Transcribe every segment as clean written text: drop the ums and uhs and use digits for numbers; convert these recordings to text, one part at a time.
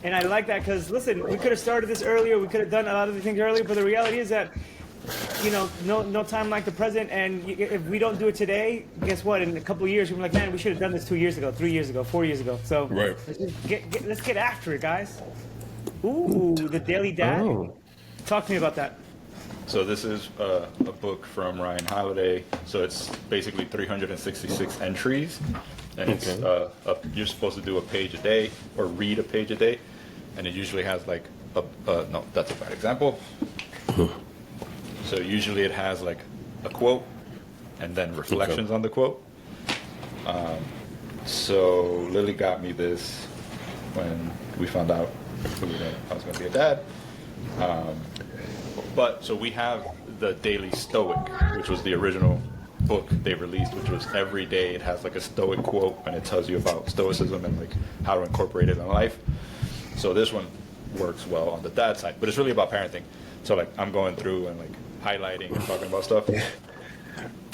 And I like that because, listen, we could have started this earlier. We could have done a lot of the things earlier. But the reality is that, no time like the present. And if we don't do it today, guess what? In a couple of years, we're like, man, we should have done this 2 years ago, 3 years ago, 4 years ago. So Right. let's get after it, guys. Ooh, the Daily Dad. Oh. Talk to me about that. So this is a book from Ryan Holiday. So it's basically 366 entries, and it's you're supposed to do a page a day or read a page a day, and it usually has like no, that's a bad example. So usually it has like a quote and then reflections on the quote. So Lily got me this when we found out I was going to be a dad. But so we have the Daily Stoic, which was the original book they released, which was every day it has like a Stoic quote and it tells you about Stoicism and like how to incorporate it in life. So this one works well on the dad side, but it's really about parenting. So like I'm going through and like highlighting and talking about stuff.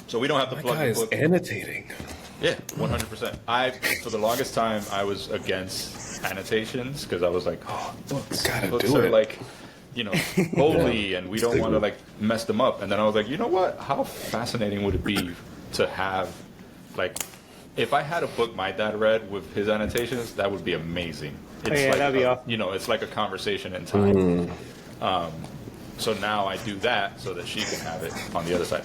So we don't have to plug the book. Annotating. Yeah, 100%. For the longest time I was against annotations because I was like, oh, books are like, holy, and we don't want to like mess them up. And then I was like, you know what? How fascinating would it be to have, like, if I had a book my dad read with his annotations, that would be amazing. It's that'd be awesome. It's like a conversation in time. So now I do that so that she can have it on the other side.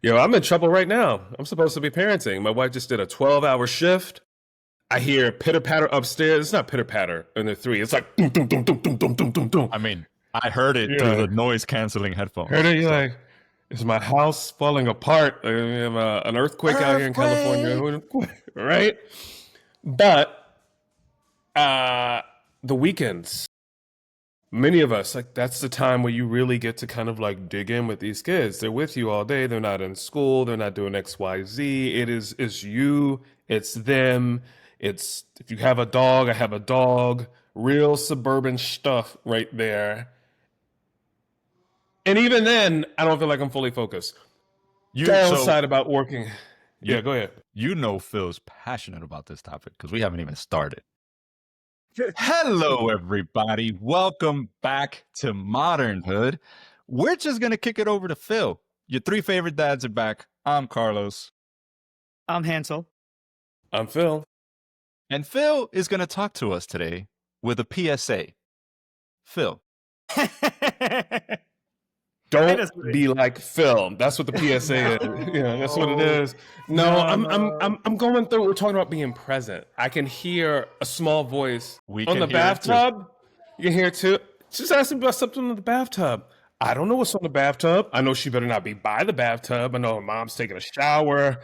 Yo, I'm in trouble right now. I'm supposed to be parenting. My wife just did a 12-hour shift. I hear pitter-patter upstairs. It's not pitter-patter in the 3. It's like dum, dum, dum, dum, dum, dum, dum, dum, dum. I mean, I heard it through the noise-canceling headphones. Heard it? You're like, is my house falling apart? We have an earthquake out here in California. Right? But the weekends, many of us, like, that's the time where you really get to kind of like dig in with these kids. They're with you all day. They're not in school. They're not doing X, Y, Z. It's you. It's them. It's, if you have a dog, I have a dog. Real suburban stuff right there. And even then, I don't feel like I'm fully focused. Downside about working. Yeah, go ahead. Phil's passionate about this topic because we haven't even started. Hello, everybody. Welcome back to Modernhood. We're just going to kick it over to Phil. Your 3 favorite dads are back. I'm Carlos. I'm Hansel. I'm Phil. And Phil is going to talk to us today with a PSA. Phil. Don't be like Phil. That's what the PSA is. Yeah, that's what it is. No, I'm going through. We're talking about being present. I can hear a small voice on the bathtub. You can hear it too. She's asking about something in the bathtub. I don't know what's on the bathtub. I know she better not be by the bathtub. I know her mom's taking a shower.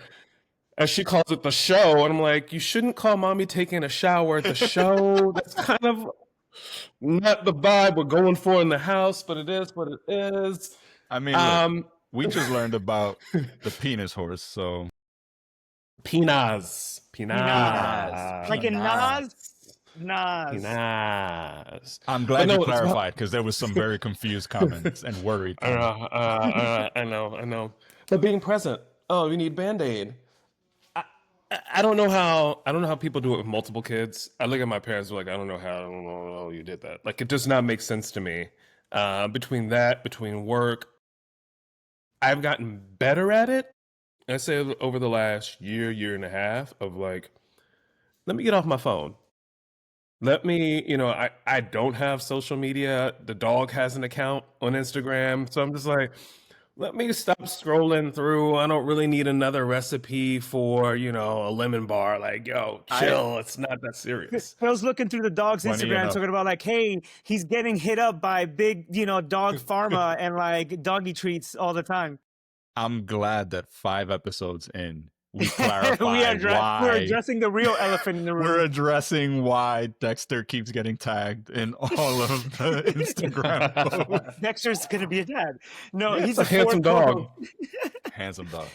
As she calls it the show, and I'm like, you shouldn't call mommy taking a shower the show. That's kind of not the vibe we're going for in the house, but it is what it is. I mean, look, we just learned about the penis horse, so Penas. Like in Nas. Penas. I'm glad you clarified because there was some very confused comments and worried. I know. But being present. Oh, you need Band-Aid. I don't know how people do it with multiple kids. I look at my parents like, I don't know how you did that. Like, it does not make sense to me. Between work, I've gotten better at it. I say over the last year and a half of like, let me get off my phone. Let me, I don't have social media. The dog has an account on Instagram. So I'm just like, let me stop scrolling through. I don't really need another recipe for, a lemon bar. Like, yo, chill. It's not that serious. I was looking through the dog's Instagram talking about like, hey, he's getting hit up by big, dog pharma and like doggy treats all the time. I'm glad that 5 episodes in, we clarified we're addressing the real elephant in the room. We're addressing why Dexter keeps getting tagged in all of the Instagram posts. Dexter's going to be a dad. No, he's a handsome dog. Handsome dog.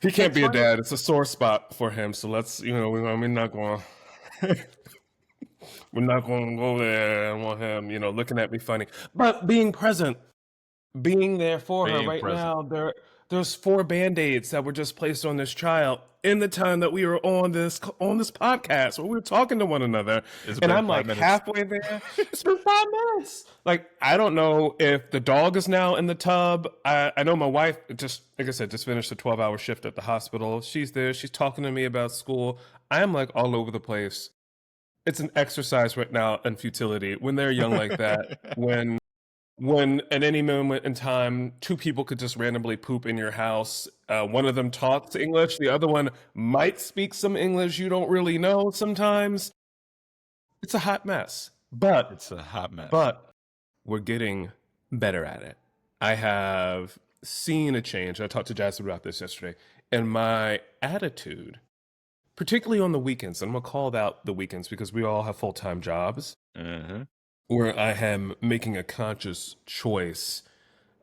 He can't be a dad. It's a sore spot for him. So let's, we're not going to go there and want him, looking at me funny. But being present, being there for her right now, there's 4 Band-Aids that were just placed on this child. in the time that we were on this podcast where we were talking to one another. And I'm like halfway there. It's been 5 minutes. Like, I don't know if the dog is now in the tub. I know my wife just, like I said, just finished a 12-hour shift at the hospital. She's there. She's talking to me about school. I'm like all over the place. It's an exercise right now in futility when they're young like that. When at any moment in time, 2 people could just randomly poop in your house. One of them talks English. The other one might speak some English you don't really know sometimes. It's a hot mess. But we're getting better at it. I have seen a change. I talked to Jasmine about this yesterday. And my attitude, particularly on the weekends, and I'm going to call out the weekends because we all have full-time jobs. Mm-hmm. Where I am making a conscious choice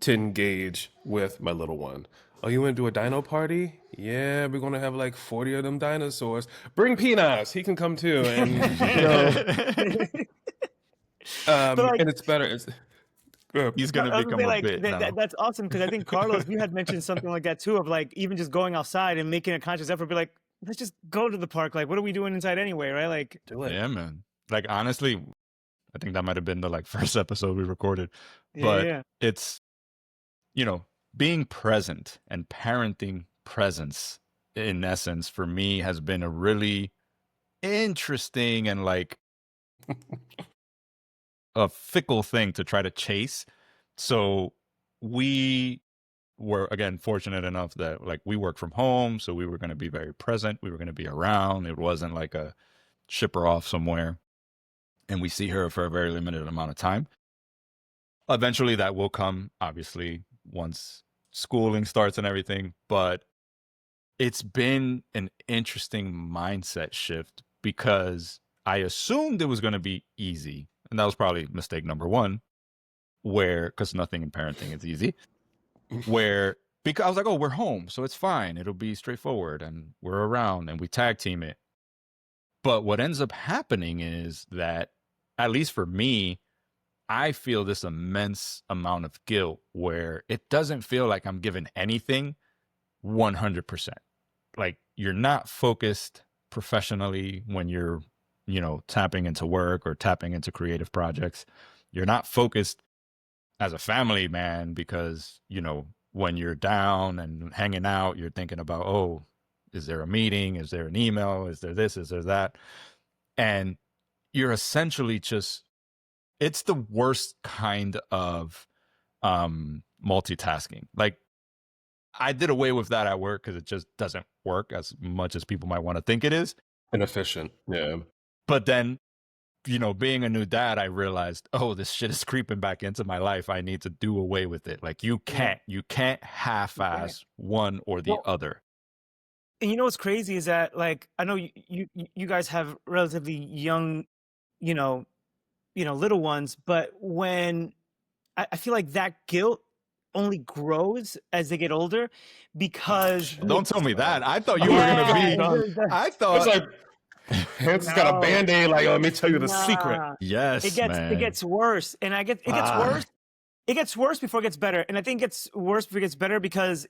to engage with my little one. Oh, you want to do a dino party? Yeah, we're going to have like 40 of them dinosaurs. Bring Peanuts. He can come too. And, and it's better. He's going to become a bit now. That's awesome because I think, Carlos, you had mentioned something like that too, of like even just going outside and making a conscious effort, be like, let's just go to the park. Like, what are we doing inside anyway, right? Like, do it. Yeah, man. Like, honestly, I think that might have been the first episode we recorded, but it's, being present and parenting presence in essence for me has been a really interesting and a fickle thing to try to chase. So we were, again, fortunate enough that we work from home. So we were going to be very present. We were going to be around. It wasn't like a ship her off somewhere. And we see her for a very limited amount of time. Eventually that will come, obviously, once schooling starts and everything. But it's been an interesting mindset shift because I assumed it was going to be easy. And that was probably mistake number one, because nothing in parenting is easy, because I was like, oh, we're home, so it's fine. It'll be straightforward and we're around and we tag team it. But what ends up happening is that, at least for me, I feel this immense amount of guilt where it doesn't feel like I'm giving anything 100%. Like, you're not focused professionally when you're, tapping into work or tapping into creative projects. You're not focused as a family man because, when you're down and hanging out, you're thinking about, oh, is there a meeting? Is there an email? Is there this? Is there that? And you're essentially it's the worst kind of multitasking. Like, I did away with that at work because it just doesn't work as much as people might want to think it is. Inefficient. Yeah. But then, being a new dad, I realized, oh, this shit is creeping back into my life. I need to do away with it. Like, you can't half-ass one or the other. And what's crazy is that, I know you guys have relatively young, little ones, but when I feel like that guilt only grows as they get older because don't tell me that. I thought you were gonna be. I thought it's like Hans's got a Band-Aid. Like, let me tell you the secret. Yes, it gets worse, and it gets worse. It gets worse before it gets better, and I think it gets worse before it gets better because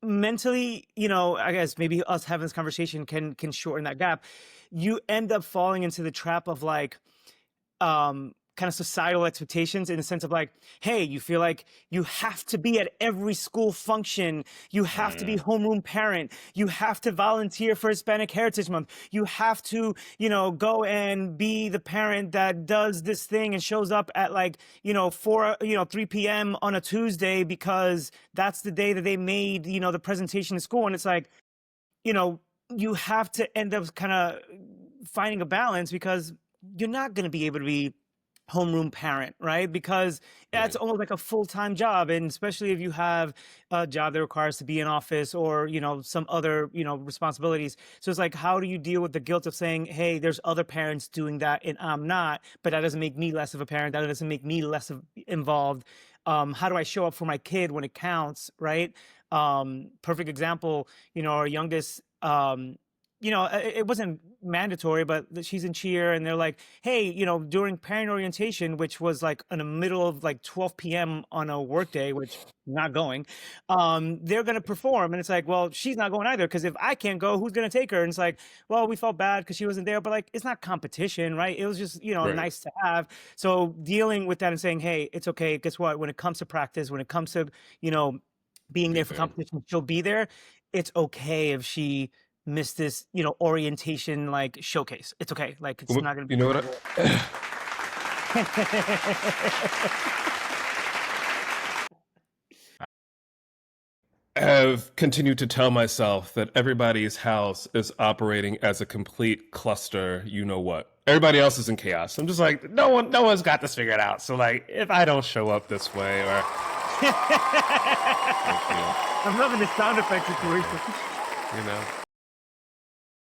mentally, I guess maybe us having this conversation can shorten that gap. You end up falling into the trap of kind of societal expectations in the sense of hey, you feel like you have to be at every school function. You have to be homeroom parent. You have to volunteer for Hispanic Heritage Month. You have to, go and be the parent that does this thing and shows up at 3 p.m. on a Tuesday because that's the day that they made, the presentation in school. And it's you have to end up kind of finding a balance because you're not going to be able to be homeroom parent, right? Because that's almost like a full-time job. And especially if you have a job that requires to be in office or, some other, responsibilities. So it's how do you deal with the guilt of saying, hey, there's other parents doing that and I'm not, but that doesn't make me less of a parent. That doesn't make me less involved. How do I show up for my kid when it counts, right? Perfect example, our youngest, it wasn't mandatory, but she's in cheer, and they're like, hey, during parent orientation, which was like in the middle of like 12 p.m. on a work day, which I'm not going, they're going to perform. And it's like, well, she's not going either, because if I can't go, who's going to take her? And it's like, well, we felt bad because she wasn't there, but like, it's not competition, right? It was just, Right. nice to have. So dealing with that and saying, hey, it's okay. Guess what? When it comes to practice, when it comes to, being there for competition, she'll be there. It's okay if she missed this, orientation like showcase. It's okay. Like, it's not gonna be. You know what? I have continued to tell myself that everybody's house is operating as a complete cluster. You know what? Everybody else is in chaos. I'm just like, no one's got this figured out. So like, if I don't show up this way, or I'm loving the sound effect situation.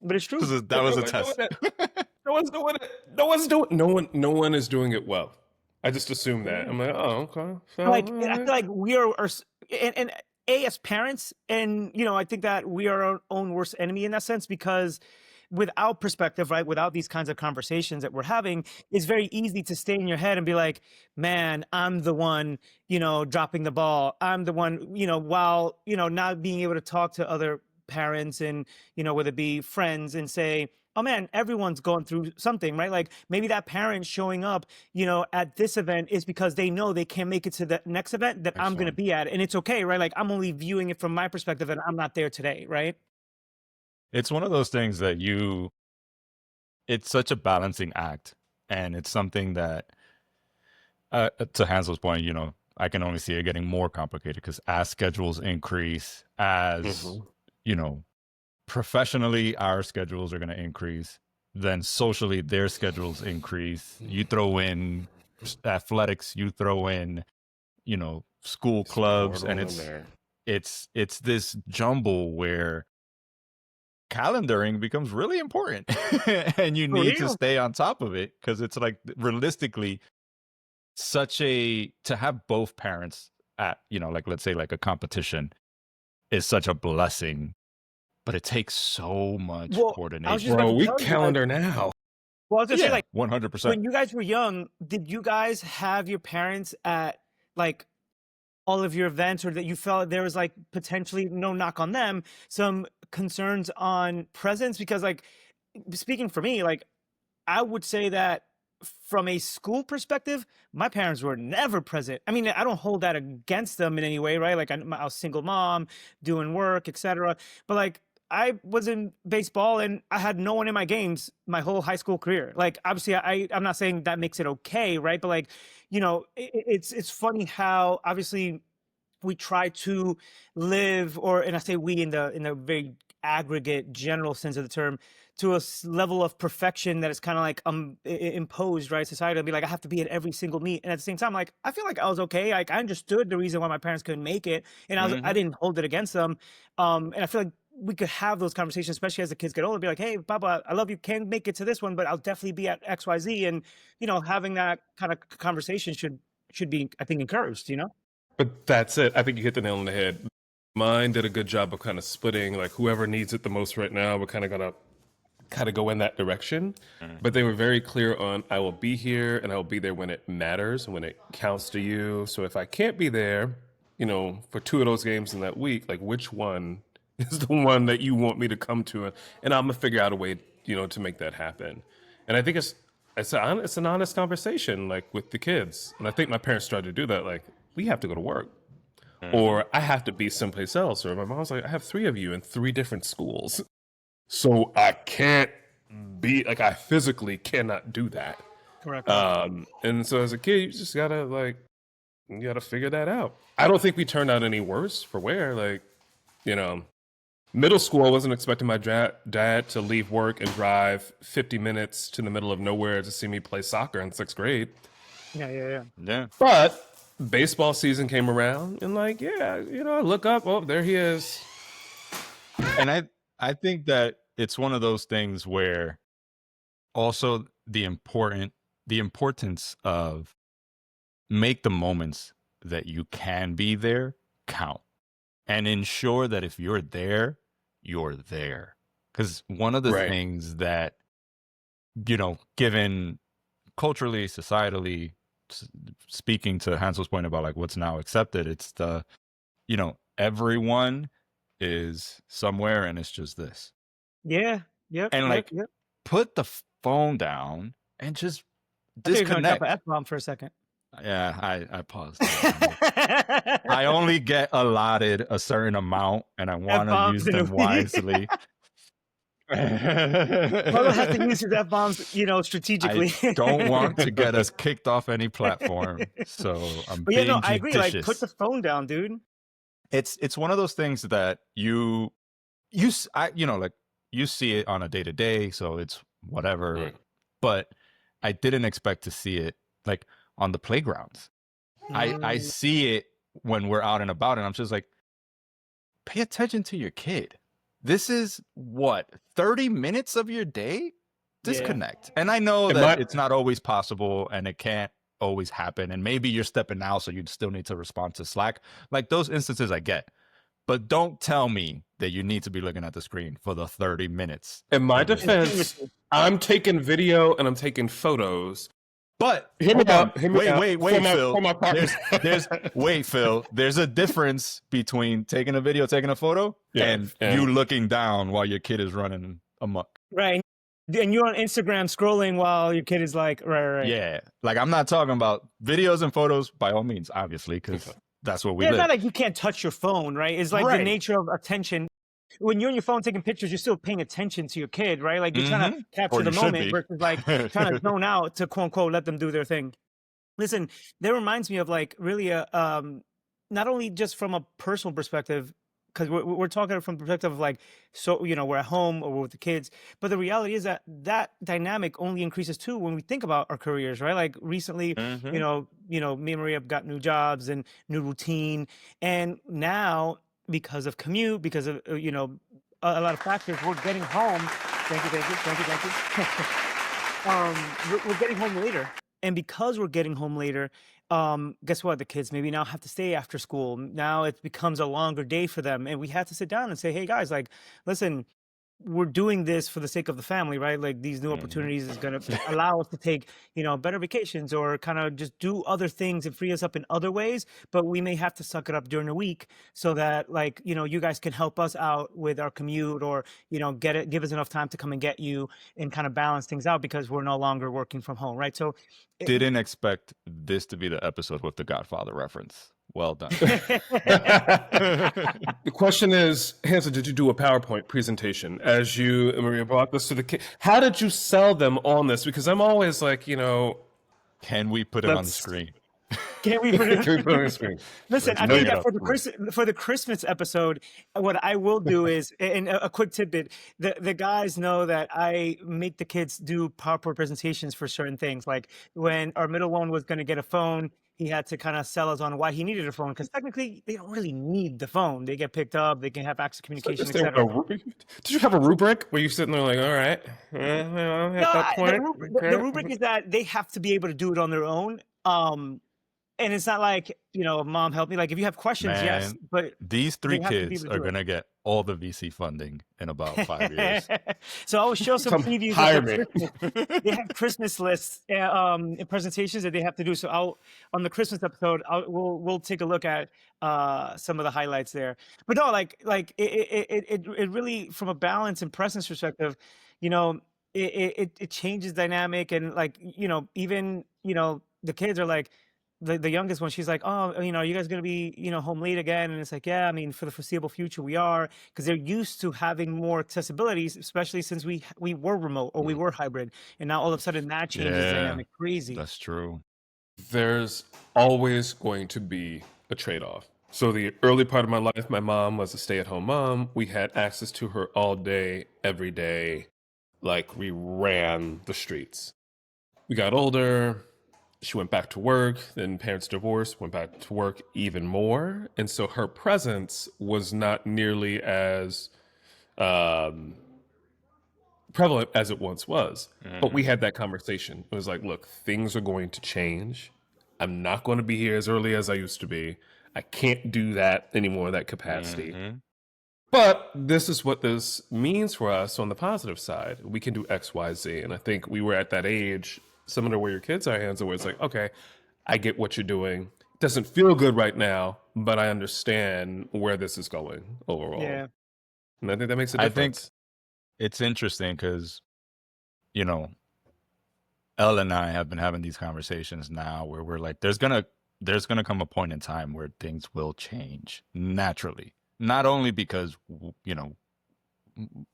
But it's true. That was a test. No one is doing it well. I just assume that. I'm like, oh, okay. So, Like, I feel like we are and as parents, and I think that we are our own worst enemy in that sense, because without perspective, right, without these kinds of conversations that we're having, it's very easy to stay in your head and be like, man, I'm the one, dropping the ball. I'm the one, while, not being able to talk to other parents and, whether it be friends, and say, oh man, everyone's going through something, right? Like, maybe that parent showing up, at this event is because they know they can't make it to the next event that I'm going to be at. And it's okay, right? Like, I'm only viewing it from my perspective and I'm not there today, right? It's one of those things that it's such a balancing act. And it's something that, to Hansel's point, I can only see it getting more complicated, because as schedules increase, as, professionally, our schedules are going to increase. Then socially, their schedules increase. You throw in athletics, you throw in, school clubs, and it's this jumble where calendaring becomes really important. And you need to stay on top of it, because it's like, realistically, to have both parents at, like, let's say like a competition is such a blessing, but it takes so much coordination. Bro, we calendar now. Well, I was gonna say, like, 100%. when you guys were young, did you guys have your parents at like all of your events, or that you felt there was like potentially, no knock on them, some concerns on presence? Because, like, speaking for me, like, I would say that from a school perspective, my parents were never present. I mean, I don't hold that against them in any way, right? Like, I was a single mom, doing work, etc. But like, I was in baseball and I had no one in my games my whole high school career. Like, obviously, I'm not saying that makes it okay, right? But like, it's funny how obviously we try to live, and I say we in the very aggregate, general sense of the term, to a level of perfection that is kind of like imposed, right? Society will be like, I have to be at every single meet, and at the same time, like, I feel like I was okay. Like, I understood the reason why my parents couldn't make it, and I didn't hold it against them. And I feel like we could have those conversations, especially as the kids get older, be like, hey, Papa, I love you, can't make it to this one, but I'll definitely be at XYZ. And, having that kind of conversation should be, I think, encouraged, But that's it. I think you hit the nail on the head. Mine did a good job of kind of splitting, like, whoever needs it the most right now, we're kind of going to go in that direction. But they were very clear on, I will be here and I will be there when it matters, when it counts to you. So if I can't be there, for 2 of those games in that week, like, which one is the one that you want me to come to? And I'm going to figure out a way, to make that happen. And I think it's an honest conversation, like, with the kids. And I think my parents started to do that, like, we have to go to work, or I have to be someplace else. Or my mom's like, I have 3 of you in 3 different schools, so I can't be, like, I physically cannot do that. Correct. And so as a kid, you just gotta figure that out. I don't think we turned out any worse for wear. Like, middle school, I wasn't expecting my dad to leave work and drive 50 minutes to the middle of nowhere to see me play soccer in 6th grade. Yeah. But baseball season came around, and like, I look up, oh, there he is. And I think that it's one of those things where also the importance of make the moments that you can be there count, and ensure that if you're there, you're there. Because one of the Right. things that, given culturally, societally, speaking to Hansel's point about like what's now accepted, it's the, everyone is somewhere and it's just this. Yeah. Yep. And Yep. like, Yep. put the phone down and just I thought you were gonna drop an disconnect. F-bomb for a second. Yeah, I paused. I only get allotted a certain amount and I want to F-bombs use in a them wisely. Marlo has to use his F-bombs, strategically. I don't want to get us kicked off any platform, so I'm But yeah, no, being I agree. Like, put judicious. the phone down, dude. It's one of those things that you see it on a day to day, so it's whatever. Right. But I didn't expect to see it like on the playgrounds. I see it when we're out and about, and I'm just like, pay attention to your kid. This is what 30 minutes of your day. Disconnect. And I know that it's not always possible, and it can't always happen. And maybe you're stepping out, so you still need to respond to Slack. Like those instances, I get. But don't tell me that you need to be looking at the screen for the 30 minutes. In my defense, I'm taking video and I'm taking photos. But Hear me out. Wait, Phil. For my partner. Wait, Phil. There's a difference between taking a video, taking a photo, and you looking down while your kid is running amok. Right. And you're on Instagram scrolling while your kid is like, right. Yeah. Like, I'm not talking about videos and photos, by all means, obviously, because that's what we live. It's not like you can't touch your phone, right? It's like the nature of attention. When you're on your phone taking pictures, you're still paying attention to your kid, right? Like you're trying to capture the moment versus like trying to zone out to quote unquote let them do their thing. Listen, that reminds me of like really not only just from a personal perspective, because we're talking from the perspective of like, so we're at home or we're with the kids, but the reality is that dynamic only increases too when we think about our careers, right? Like recently, me and Maria have got new jobs and new routine, and now, because of commute, because of a lot of factors, we're getting home. Thank you. We're getting home later, and because we're getting home later, guess what? The kids maybe now have to stay after school. Now it becomes a longer day for them, and we have to sit down and say, "Hey guys, like, listen, we're doing this for the sake of the family, right? Like these new opportunities is going to allow us to take, better vacations or kind of just do other things and free us up in other ways. But we may have to suck it up during the week so that like, you guys can help us out with our commute or, give us enough time to come and get you and kind of balance things out because we're no longer working from home, right? So didn't expect this to be the episode with the Godfather reference. Well done. The question is, Hansel, did you do a PowerPoint presentation as you, Maria, brought this to the kid? How did you sell them on this? Because I'm always like, can we put it on the screen? Can we put it on the screen? Listen, I think that for the Christmas episode, what I will do is, and a quick tidbit, the guys know that I make the kids do PowerPoint presentations for certain things. Like when our middle one was going to get a phone, he had to kind of sell us on why he needed a phone, because technically they don't really need the phone. They get picked up, they can have access to communication, etc. Did you have a rubric where you're sitting there like, all right, the rubric is that they have to be able to do it on their own. And it's not like, mom help me. Like if you have questions, yes, but these three kids are going to get all the VC funding in about 5 years. So I will show some previews. They have Christmas lists and presentations that they have to do. So on the Christmas episode, we'll take a look at some of the highlights there. But no, like it really, from a balance and presence perspective, it changes dynamic, and like, even, the kids are like, the youngest one, she's like, oh, are you guys going to be, home late again? And it's like, yeah, I mean, for the foreseeable future, we are, because they're used to having more accessibility, especially since we were remote or we were hybrid. And now all of a sudden that changes dynamic. Crazy. That's true. There's always going to be a trade-off. So the early part of my life, my mom was a stay-at-home mom. We had access to her all day, every day. Like we ran the streets. We got older. She went back to work, then parents divorced, went back to work even more. And so her presence was not nearly as prevalent as it once was. But we had that conversation. It was like, look, things are going to change. I'm not going to be here as early as I used to be. I can't do that anymore, that capacity. But this is what this means for us on the positive side. We can do X, Y, Z. And I think we were at that age, similar to where your kids are hands, where it's like, okay, I get what you're doing. It doesn't feel good right now, but I understand where this is going overall. Yeah. And I think that makes a I difference. think it's interesting because, you know, Elle and I have been having these conversations now where we're like, there's gonna come a point in time where things will change naturally. Not only because, you know,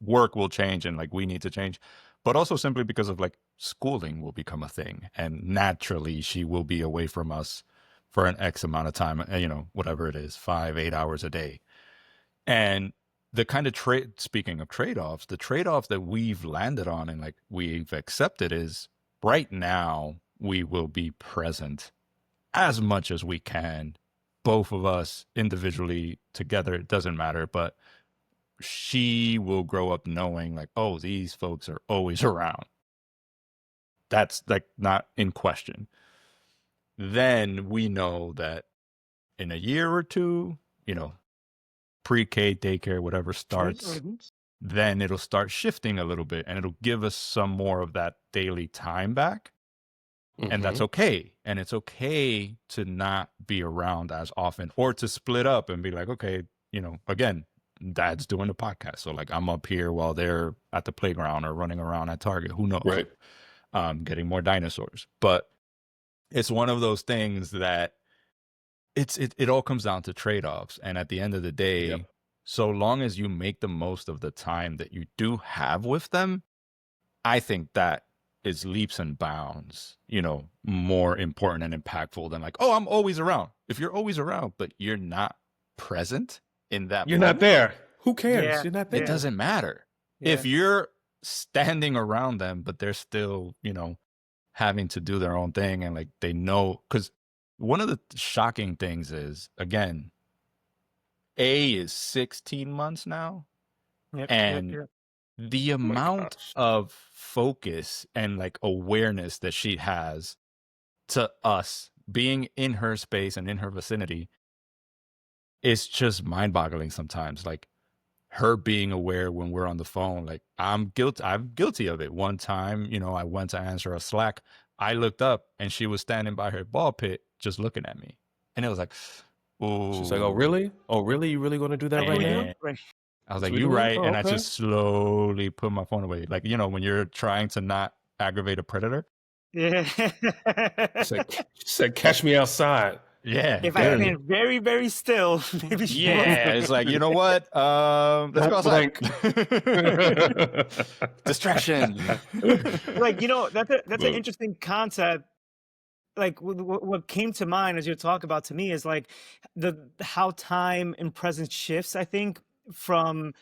work will change and like we need to change, but also simply because of like schooling will become a thing. And naturally she will be away from us for an X amount of time, you know, whatever it is, 5-8 hours a day. And the kind of speaking of trade-offs, the trade-off that we've landed on and like we've accepted is right now we will be present as much as we can, both of us individually, together, it doesn't matter, but she will grow up knowing like, oh, these folks are always around. That's like not in question. Then we know that in a year or two, you know, pre-K, daycare, whatever starts, then it'll start shifting a little bit and it'll give us some more of that daily time back. And that's okay. And it's okay to not be around as often or to split up and be like, okay, you know, again, dad's doing a podcast. So like I'm up here while they're at the playground or running around at Target. Who knows? Right. Getting more dinosaurs. But it's one of those things that it all comes down to trade-offs. And at the end of the day, so long as you make the most of the time that you do have with them, I think that is leaps and bounds, you know, more important and impactful than like, oh, I'm always around. If you're always around, but you're not present in that You're moment, not there. Who cares? Yeah. You're not there. it doesn't matter. Yeah. If you're standing around them, but they're still, you know, having to do their own thing and like they know, because one of the shocking things is, again, A is 16 months now. And the amount of focus and like awareness that she has to us being in her space and in her vicinity is just mind-boggling sometimes. Like her being aware when we're on the phone, like I'm guilty of it. One time, you know, I went to answer a Slack. I looked up and she was standing by her ball pit just looking at me. And it was like, oh. She's like, oh, really? Oh, really? You really going to do that right now? I was like, we you doing? right. Oh, And I okay. just slowly put my phone away. Like, you know, when you're trying to not aggravate a predator. Yeah. She said, catch me outside. Yeah. If I stand very, very still, maybe she Yeah. It's like, you know what? Let's go outside. Distraction. Like, you know, that's an interesting concept. Like what came to mind as you talk about to me is like how time and presence shifts, I think, from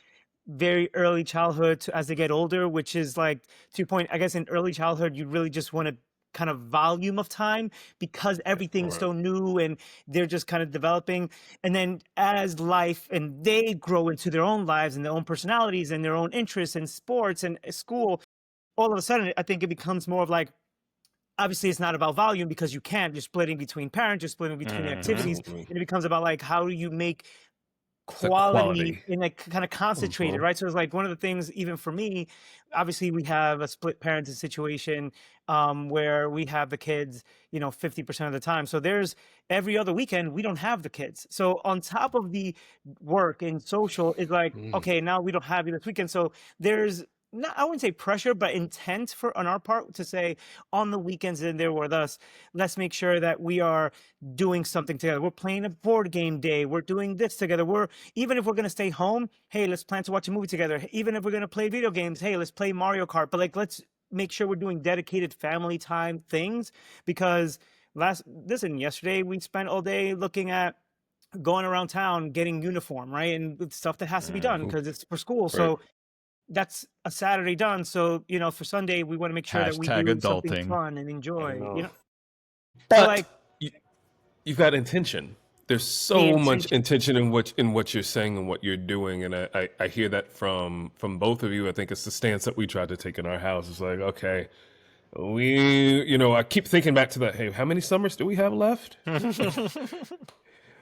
very early childhood to as they get older, which is like, to your point, I guess in early childhood, you really just want to kind of volume of time because everything's so new and they're just kind of developing. And then as life and they grow into their own lives and their own personalities and their own interests and sports and school, all of a sudden, I think it becomes more of like, obviously it's not about volume because you can't, you're splitting between parents, you're splitting between activities. And it becomes about like, how do you make quality in like kind of concentrated, right? So it's like one of the things, even for me, obviously we have a split parenting situation where we have the kids, you know, 50% of the time. So there's every other weekend, we don't have the kids. So on top of the work and social is like, okay, now we don't have you this weekend. So there's not, I wouldn't say pressure, but intent on our part to say on the weekends and they're with us, let's make sure that we are doing something together. We're playing a board game day. We're doing this together. Even if we're going to stay home, hey, let's plan to watch a movie together. Even if we're going to play video games, hey, let's play Mario Kart. But like, let's make sure we're doing dedicated family time things, because yesterday we spent all day looking at going around town, getting uniform, right? And stuff that has to be done because it's for school. Right. So that's a Saturday done. So, you know, for Sunday, we want to make sure that we do something fun and enjoy, you know. But so like, you've got intention. There's so much intention in what you're saying and what you're doing. And I hear that from both of you. I think it's the stance that we tried to take in our house. It's like, okay, I keep thinking back to that. Hey, how many summers do we have left?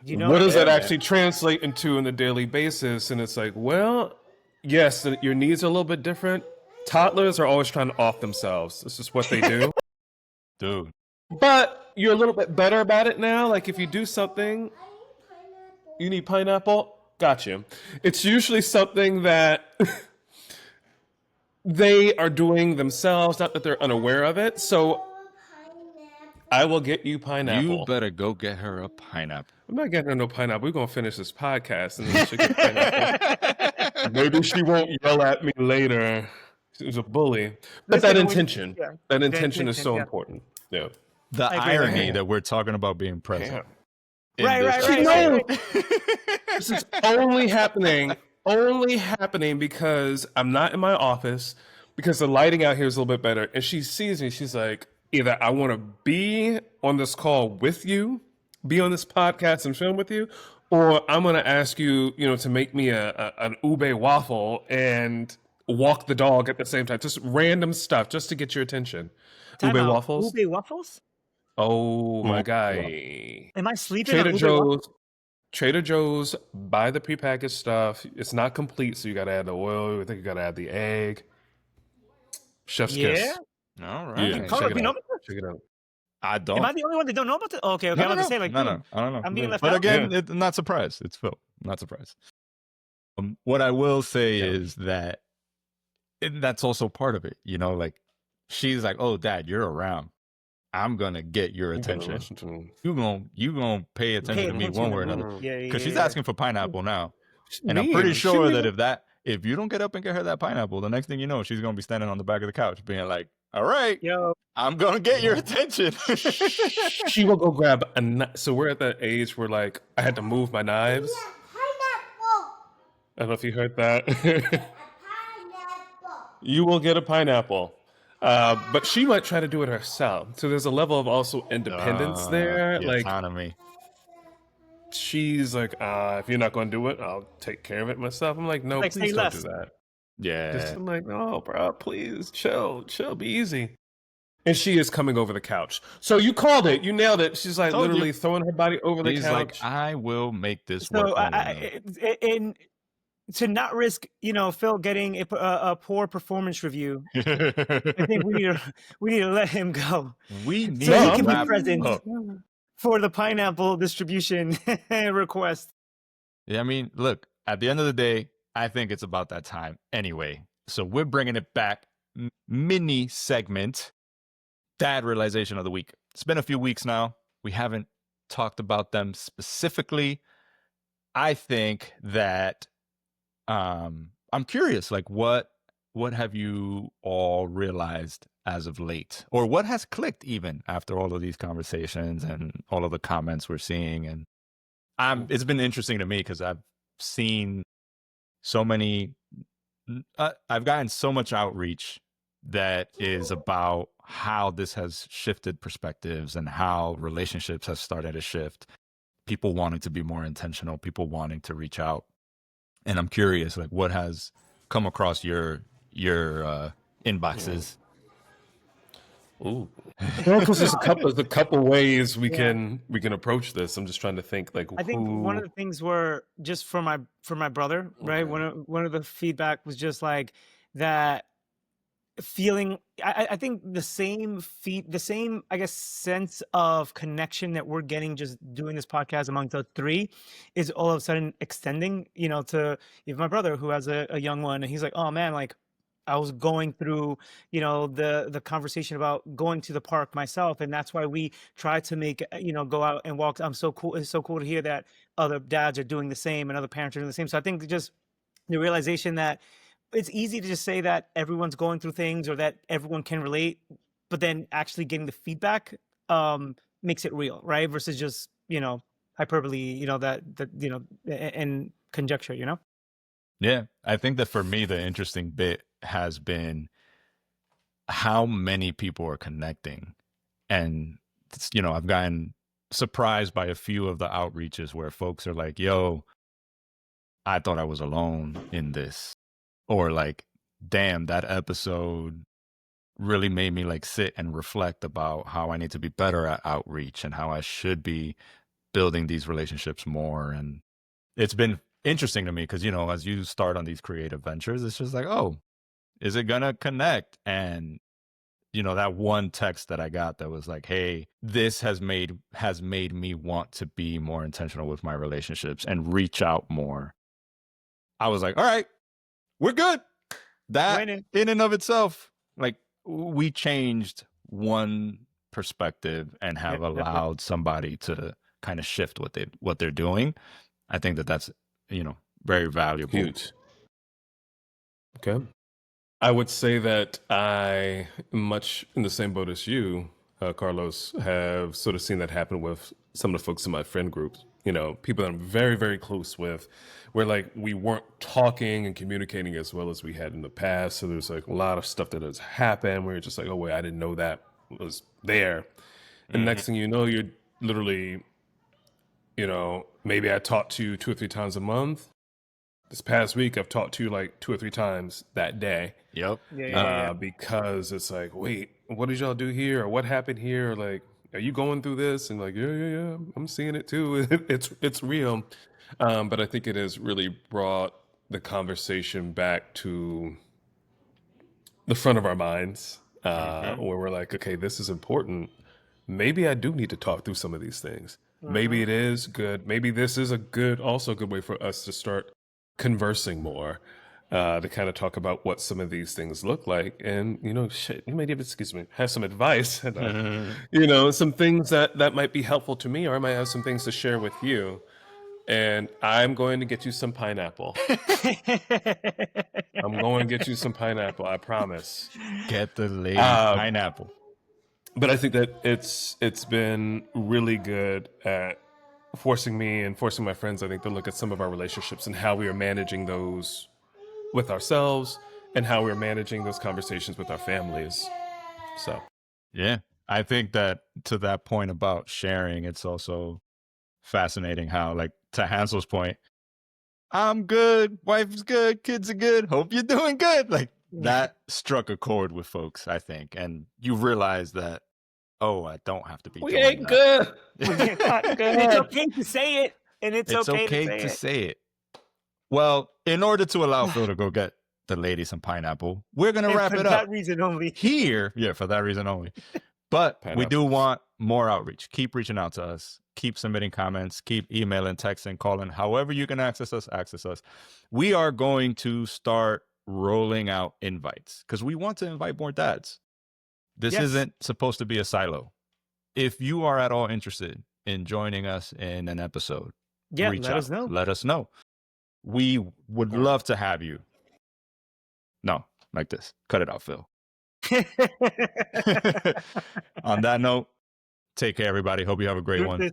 You know what does that Yeah. actually translate into on a daily basis? And it's like, well, yes, your needs are a little bit different. Toddlers are always trying to off themselves. This is what they do. Dude. But you're a little bit better about it now. Like if you do something, you need pineapple. Gotcha. It's usually something that they are doing themselves, not that they're unaware of it. So I will get you pineapple. You better go get her a pineapple. I'm not getting her no pineapple. We're gonna finish this podcast and then she'll get pineapple. Maybe she won't yell at me later. She's a bully. But Listen, that intention, yeah. that intention is so yeah. important. Yeah. The I agree. irony that we're talking about being present. in Right, this right, episode. right. This is only happening because I'm not in my office, because the lighting out here is a little bit better. And she sees me, she's like, either I want to be on this call with you, be on this podcast and film with you, or I'm going to ask you, to make me an ube waffle and walk the dog at the same time. Just random stuff just to get your attention. Time Ube out. waffles? Ube waffles? Oh, my guy. Am I sleeping on Ube waffles? Trader Joe's, buy the prepackaged stuff. It's not complete, so you got to add the oil. I think you got to add the egg. Chef's kiss. All right. Yeah, Carlos, check it you know out. about this? Check it out. I don't. Am I the only one that don't know about this? Oh, okay, I'm about to say like, no, I don't know. I'm being left but out. again, I'm not surprised. It's Phil. I'm not surprised. What I will say is that that's also part of it. Like she's like, "Oh, Dad, you're around. I'm gonna get your attention. You gonna pay attention to me one way or another." Because she's asking for pineapple now, and I'm pretty sure that if you don't get up and get her that pineapple, the next thing you know, she's gonna be standing on the back of the couch, being like, "All right, I'm gonna get your attention." She will go grab a knife. So we're at that age where like I had to move my knives. I don't know if you heard that. You will get a pineapple. But she might try to do it herself. So there's a level of also independence there. The Like autonomy. she's like, if you're not going to do it, I'll take care of it myself. I'm like, no, Like, please say don't less. do that. Yeah. I'm like, no, bro, please chill, be easy. And she is coming over the couch. So you called it. You nailed it. She's like Told literally you. throwing her body over the He's couch. like, I will make this work. So, to not risk, Phil getting a poor performance review, I think we need to let him go. we need So he to can be wrap present up. for the pineapple distribution request. Yeah, I mean, look, at the end of the day, I think it's about that time anyway. So we're bringing it back. Mini segment, Dad Realization of the Week. It's been a few weeks now. We haven't talked about them specifically. I think that I'm curious, like what have you all realized as of late? Or what has clicked even after all of these conversations and all of the comments we're seeing? And it's been interesting to me because I've seen so many, I've gotten so much outreach that is about how this has shifted perspectives and how relationships have started to shift. People wanting to be more intentional, people wanting to reach out. And I'm curious, like, what has come across your inboxes? Ooh, well, because there's a couple ways we can approach this. I'm just trying to think, like, I think one of the things were just for my brother, right? One of the feedback was just like that feeling. I think the same I guess sense of connection that we're getting just doing this podcast among the three is all of a sudden extending, to even my brother who has a young one, and he's like, oh man, like I was going through, the conversation about going to the park myself, and that's why we try to make, go out and walk. It's so cool to hear that other dads are doing the same and other parents are doing the same. So I think just the realization that it's easy to just say that everyone's going through things or that everyone can relate, but then actually getting the feedback makes it real, right? Versus just, hyperbole, and conjecture, Yeah, I think that for me, the interesting bit has been how many people are connecting. And, I've gotten surprised by a few of the outreaches where folks are like, yo, I thought I was alone in this. Or like, damn, that episode really made me like sit and reflect about how I need to be better at outreach and how I should be building these relationships more. And it's been interesting to me because, as you start on these creative ventures, it's just like, oh, is it gonna connect? And that one text that I got that was like, hey, this has made me want to be more intentional with my relationships and reach out more. I was like, all right, we're good. That Winning. in and of itself, like, we changed one perspective and have allowed somebody to kind of shift what they're doing. I think that's very valuable. Huge. Okay. I would say that I, much in the same boat as you, Carlos, have sort of seen that happen with some of the folks in my friend group. People that I'm very, very close with, where like we weren't talking and communicating as well as we had in the past. So there's like a lot of stuff that has happened where you're just like, oh, wait, I didn't know that was there. And next thing you know, you're literally, maybe I talk to you 2 or 3 times a month. This past week, I've talked to you like 2 or 3 times that day. Yep. Because it's like, wait, what did y'all do here? Or what happened here? Or like, are you going through this? And like, yeah, I'm seeing it too. It's real. But I think it has really brought the conversation back to the front of our minds, where we're like, okay, this is important. Maybe I do need to talk through some of these things. Maybe it is good. Maybe this is also a good way for us to start conversing more, to kind of talk about what some of these things look like. And, you might even, have some advice, and, some things that might be helpful to me, or I might have some things to share with you. And I'm going to get you some pineapple. I'm going to get you some pineapple. I promise. Get the lady pineapple. But I think that it's been really good at forcing me and forcing my friends, I think, to look at some of our relationships and how we are managing those with ourselves and how we're managing those conversations with our families. So, yeah, I think that to that point about sharing, it's also fascinating how, like, to Hansel's point, I'm good, wife's good, kids are good, hope you're doing good. Like, that struck a chord with folks, I think. And you realize that, oh, I don't have to be we ain't good. We're not good. It's okay to say it. And it's okay to say it. Well, in order to allow Phil to go get the lady some pineapple, we're going to wrap it up. For that reason only. For that reason only. But we do want more outreach. Keep reaching out to us. Keep submitting comments. Keep emailing, texting, calling. However you can access us, access us. We are going to start rolling out invites because we want to invite more dads. This isn't supposed to be a silo. If you are at all interested in joining us in an episode, reach out. Let us know. We would love to have you. No, like this. Cut it out, Phil. On that note, take care, everybody. Hope you have a great one.